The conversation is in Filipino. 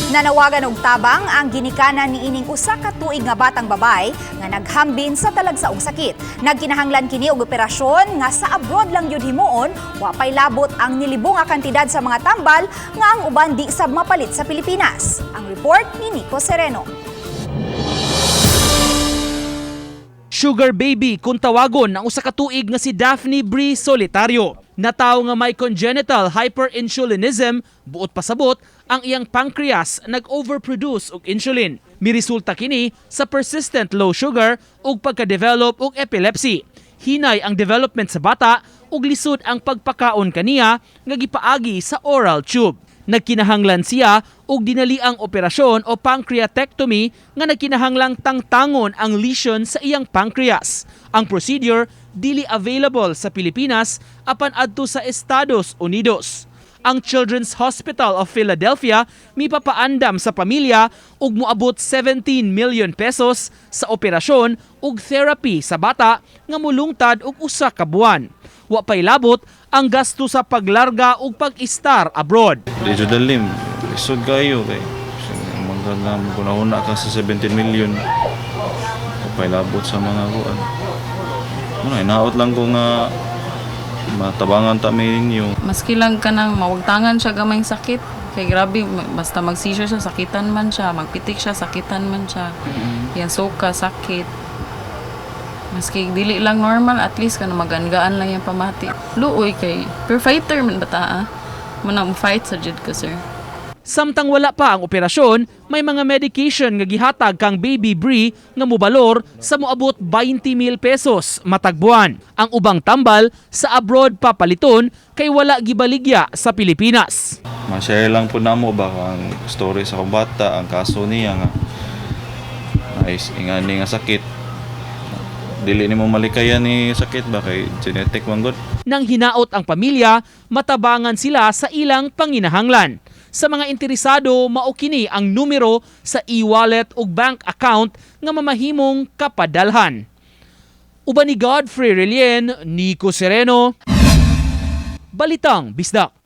Nanawagan og tabang ang ginikanan ni ining usa ka tuig nga batang babay nga naghambin sa talagsaong sakit. Nagkinahanglan kini og operasyon nga sa abroad lang yun himuon, wa pay labot ang nilibong nga kantidad sa mga tambal nga ang uban di sab mapalit sa Pilipinas. Ang report ni Nico Sereno. Sugar baby kung tawagon ng usa ka tuig nga si Daphne Bree Solitario. Natawo nga may congenital hyperinsulinism, buot pasabot ang iyang pancreas nag-overproduce og insulin. Miresulta kini sa persistent low sugar ug pagka-develop og epilepsy. Hinay ang development sa bata ug lisod ang pagpakaon kaniya nga gipaagi sa oral tube. Nagkinahanglan siya og dinali ang operasyon o pancreatectomy nga nagkinahanglang tangtangon ang lesion sa iyang pancreas. Ang procedure dili available sa Pilipinas apan adto sa Estados Unidos. Ang Children's Hospital of Philadelphia mipapaandam sa pamilya og moabot 17 million pesos sa operasyon ug therapy sa bata nga mulungtad og usa ka buwan. Wa pay labot ang gasto sa paglarga ug pag-istar abroad. Dito dalim, isod kayo kay magandang kunahuna ka sa 17 million. Kapay labot sa mga kuan. Muna inaot lang ko nga matabangan ta ninyo. Maski lang ka nang mawagtangan siya gamay sakit. Kay grabe, basta mag-seizure siya, sakitan man siya. Magpitik siya, sakitan man siya. Yan soka, sakit. Maski dili lang normal, at least kana magangaan lang yung pamati. Luoy kay pure fighter man bata. Manang fight sa jud ko, sir. Samtang wala pa ang operasyon, may mga medication nga gihatag kang baby Bree nga mobalor sa moabot 20,000 pesos matag buwan. Ang ubang tambal sa abroad papaliton kay wala gibaligya sa Pilipinas. Ma-share lang po namo ba ang story sa akong bata, ang kaso niya nga nice ingani nga sakit. Dili nimo malikayan ni sakit ba kay genetic man gud. Nang hinaot ang pamilya, matabangan sila sa ilang panginahanglan. Sa mga interesado, mao kini ang numero sa e-wallet ug bank account nga mamahimong kapadalhan. Uban ni Godfrey Relien, Nico Sereno, Balitang Bisdak.